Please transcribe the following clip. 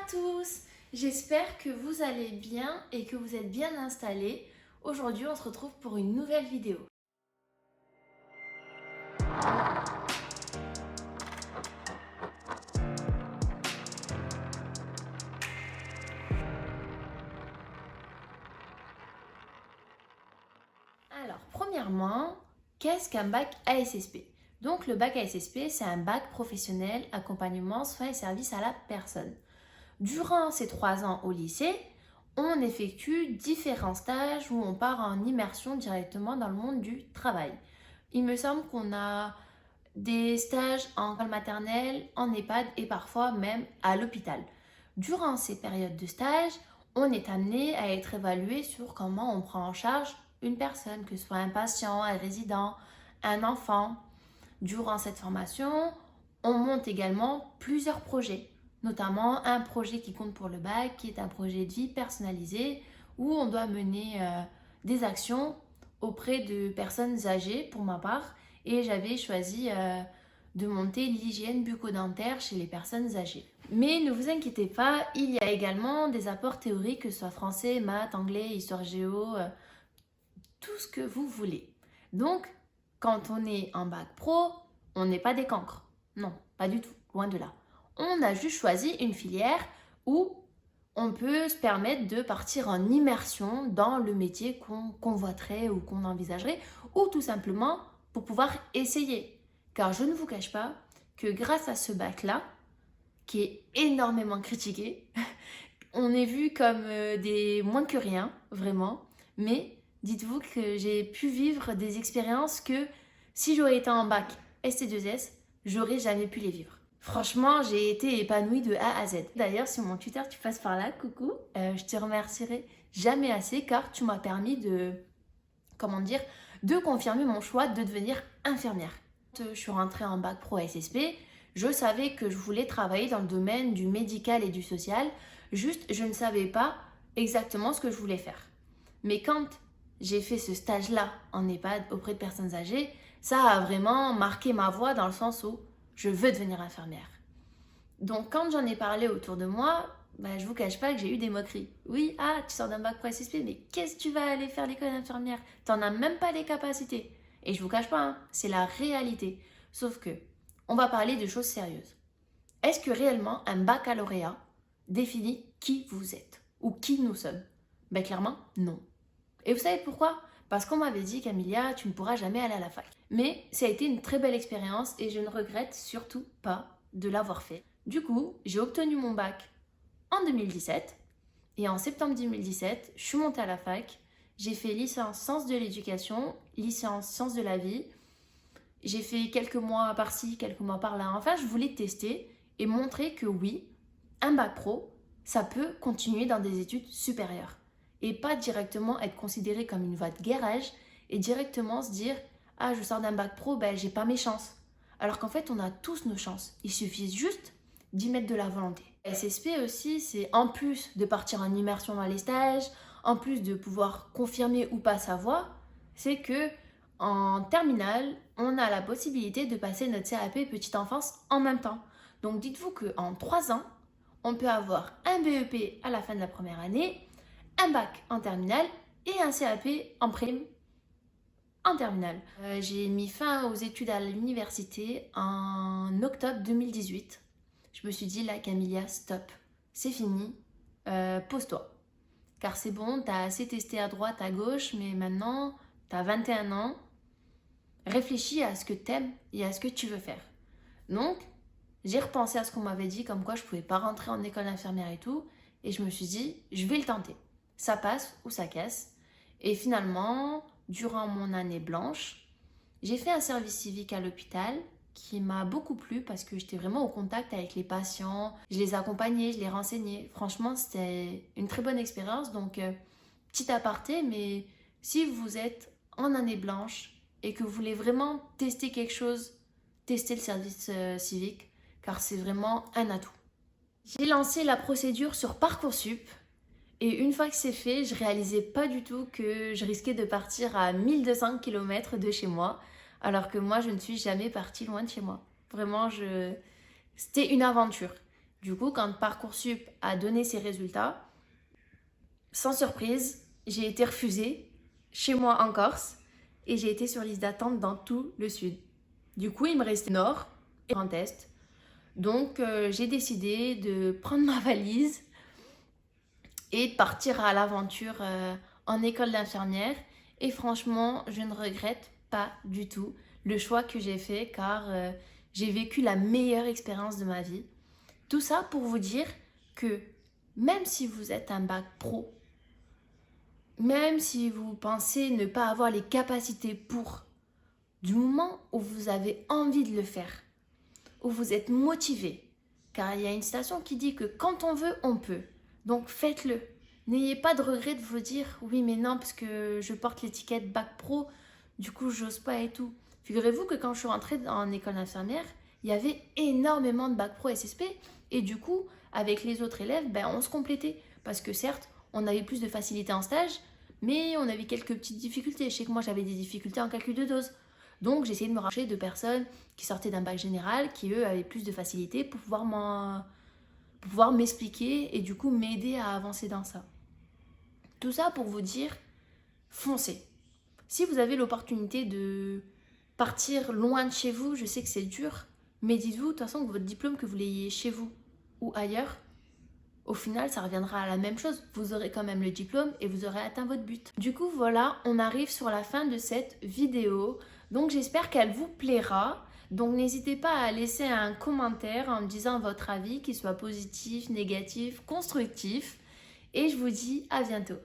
tous, j'espère que vous allez bien et que vous êtes bien installés. Aujourd'hui, on se retrouve pour une nouvelle vidéo. Alors, premièrement, qu'est-ce qu'un bac ASSP? Donc, le bac ASSP, c'est un bac professionnel, accompagnement, soins et services à la personne. Durant ces 3 ans au lycée, on effectue différents stages où on part en immersion directement dans le monde du travail. Il me semble qu'on a des stages en école maternelle, en EHPAD et parfois même à l'hôpital. Durant ces périodes de stage, on est amené à être évalué sur comment on prend en charge une personne, que ce soit un patient, un résident, un enfant. Durant cette formation, on monte également plusieurs projets, notamment un projet qui compte pour le bac, qui est un projet de vie personnalisé, où on doit mener des actions auprès de personnes âgées, pour ma part, et j'avais choisi de monter l'hygiène bucco-dentaire chez les personnes âgées. Mais ne vous inquiétez pas, il y a également des apports théoriques, que ce soit français, maths, anglais, histoire géo, tout ce que vous voulez. Donc, quand on est en bac pro, on n'est pas des cancres. Non, pas du tout, loin de là. On a juste choisi une filière où on peut se permettre de partir en immersion dans le métier qu'on convoiterait ou qu'on envisagerait, ou tout simplement pour pouvoir essayer. Car je ne vous cache pas que grâce à ce bac-là, qui est énormément critiqué, on est vu comme des moins que rien, vraiment, mais dites-vous que j'ai pu vivre des expériences que si j'aurais été en bac ST2S, j'aurais jamais pu les vivre. Franchement, j'ai été épanouie de A à Z. D'ailleurs, sur mon Twitter, tu passes par là, coucou, je te remercierai jamais assez car tu m'as permis de confirmer mon choix de devenir infirmière. Quand je suis rentrée en bac pro SSP, je savais que je voulais travailler dans le domaine du médical et du social, juste je ne savais pas exactement ce que je voulais faire. Mais quand j'ai fait ce stage-là en EHPAD auprès de personnes âgées, ça a vraiment marqué ma voie dans le sens où je veux devenir infirmière. Donc quand j'en ai parlé autour de moi, je vous cache pas que j'ai eu des moqueries. Oui, tu sors d'un bac pro SSP, mais qu'est-ce que tu vas aller faire l'école d'infirmière? T'en as même pas les capacités. Et je vous cache pas, c'est la réalité. Sauf que, on va parler de choses sérieuses. Est-ce que réellement un baccalauréat définit qui vous êtes ou qui nous sommes? Clairement, non. Et vous savez pourquoi? Parce qu'on m'avait dit qu'Amelia, tu ne pourras jamais aller à la fac. Mais ça a été une très belle expérience et je ne regrette surtout pas de l'avoir fait. Du coup, j'ai obtenu mon bac en 2017 et en septembre 2017, je suis montée à la fac. J'ai fait licence sciences de l'éducation, licence sciences de la vie. J'ai fait quelques mois par-ci, quelques mois par-là. Enfin, je voulais tester et montrer que oui, un bac pro, ça peut continuer dans des études supérieures. Et pas directement être considéré comme une voie de garage et directement se dire « Ah, je sors d'un bac pro, j'ai pas mes chances. » Alors qu'en fait, on a tous nos chances. Il suffit juste d'y mettre de la volonté. SSP aussi, c'est en plus de partir en immersion dans les stages, en plus de pouvoir confirmer ou pas sa voie, c'est que en terminale, on a la possibilité de passer notre CAP petite enfance en même temps. Donc dites-vous qu'en 3 ans, on peut avoir un BEP à la fin de la première année, un bac en terminale et un CAP en prime en terminale. J'ai mis fin aux études à l'université en octobre 2018. Je me suis dit là, Camilla, stop, c'est fini, pose-toi. Car c'est bon, t'as assez testé à droite, à gauche, mais maintenant, t'as 21 ans, réfléchis à ce que t'aimes et à ce que tu veux faire. Donc, j'ai repensé à ce qu'on m'avait dit, comme quoi je pouvais pas rentrer en école infirmière et tout, et je me suis dit, je vais le tenter. Ça passe ou ça casse. Et finalement, durant mon année blanche, j'ai fait un service civique à l'hôpital qui m'a beaucoup plu parce que j'étais vraiment au contact avec les patients, je les accompagnais, je les renseignais. Franchement, c'était une très bonne expérience. Donc, petit aparté, mais si vous êtes en année blanche et que vous voulez vraiment tester quelque chose, testez le service civique car c'est vraiment un atout. J'ai lancé la procédure sur Parcoursup et une fois que c'est fait, je réalisais pas du tout que je risquais de partir à 1200 km de chez moi, alors que moi, je ne suis jamais partie loin de chez moi. Vraiment, c'était une aventure. Du coup, quand Parcoursup a donné ses résultats, sans surprise, j'ai été refusée chez moi en Corse et j'ai été sur liste d'attente dans tout le sud. Du coup, il me restait Nord et Grand Est. Donc, j'ai décidé de prendre ma valise et de partir à l'aventure en école d'infirmière. Et franchement, je ne regrette pas du tout le choix que j'ai fait car j'ai vécu la meilleure expérience de ma vie. Tout ça pour vous dire que même si vous êtes un bac pro, même si vous pensez ne pas avoir les capacités pour, du moment où vous avez envie de le faire, où vous êtes motivé, car il y a une citation qui dit que quand on veut, on peut. Donc faites-le. N'ayez pas de regret de vous dire oui mais non parce que je porte l'étiquette bac pro, du coup j'ose pas et tout. Figurez-vous que quand je suis rentrée en école d'infirmière, il y avait énormément de bac pro SSP et du coup avec les autres élèves, on se complétait. Parce que certes, on avait plus de facilité en stage, mais on avait quelques petites difficultés. Je sais que moi j'avais des difficultés en calcul de dose. Donc j'ai essayé de me rapprocher de personnes qui sortaient d'un bac général, qui eux avaient plus de facilité pour pouvoir m'expliquer et du coup m'aider à avancer dans ça. Tout ça pour vous dire, foncez. Si vous avez l'opportunité de partir loin de chez vous, je sais que c'est dur, mais dites-vous de toute façon que votre diplôme, que vous l'ayez chez vous ou ailleurs, au final, ça reviendra à la même chose. Vous aurez quand même le diplôme et vous aurez atteint votre but. Du coup, voilà, on arrive sur la fin de cette vidéo. Donc, j'espère qu'elle vous plaira. Donc, n'hésitez pas à laisser un commentaire en me disant votre avis, qu'il soit positif, négatif, constructif. Et je vous dis à bientôt.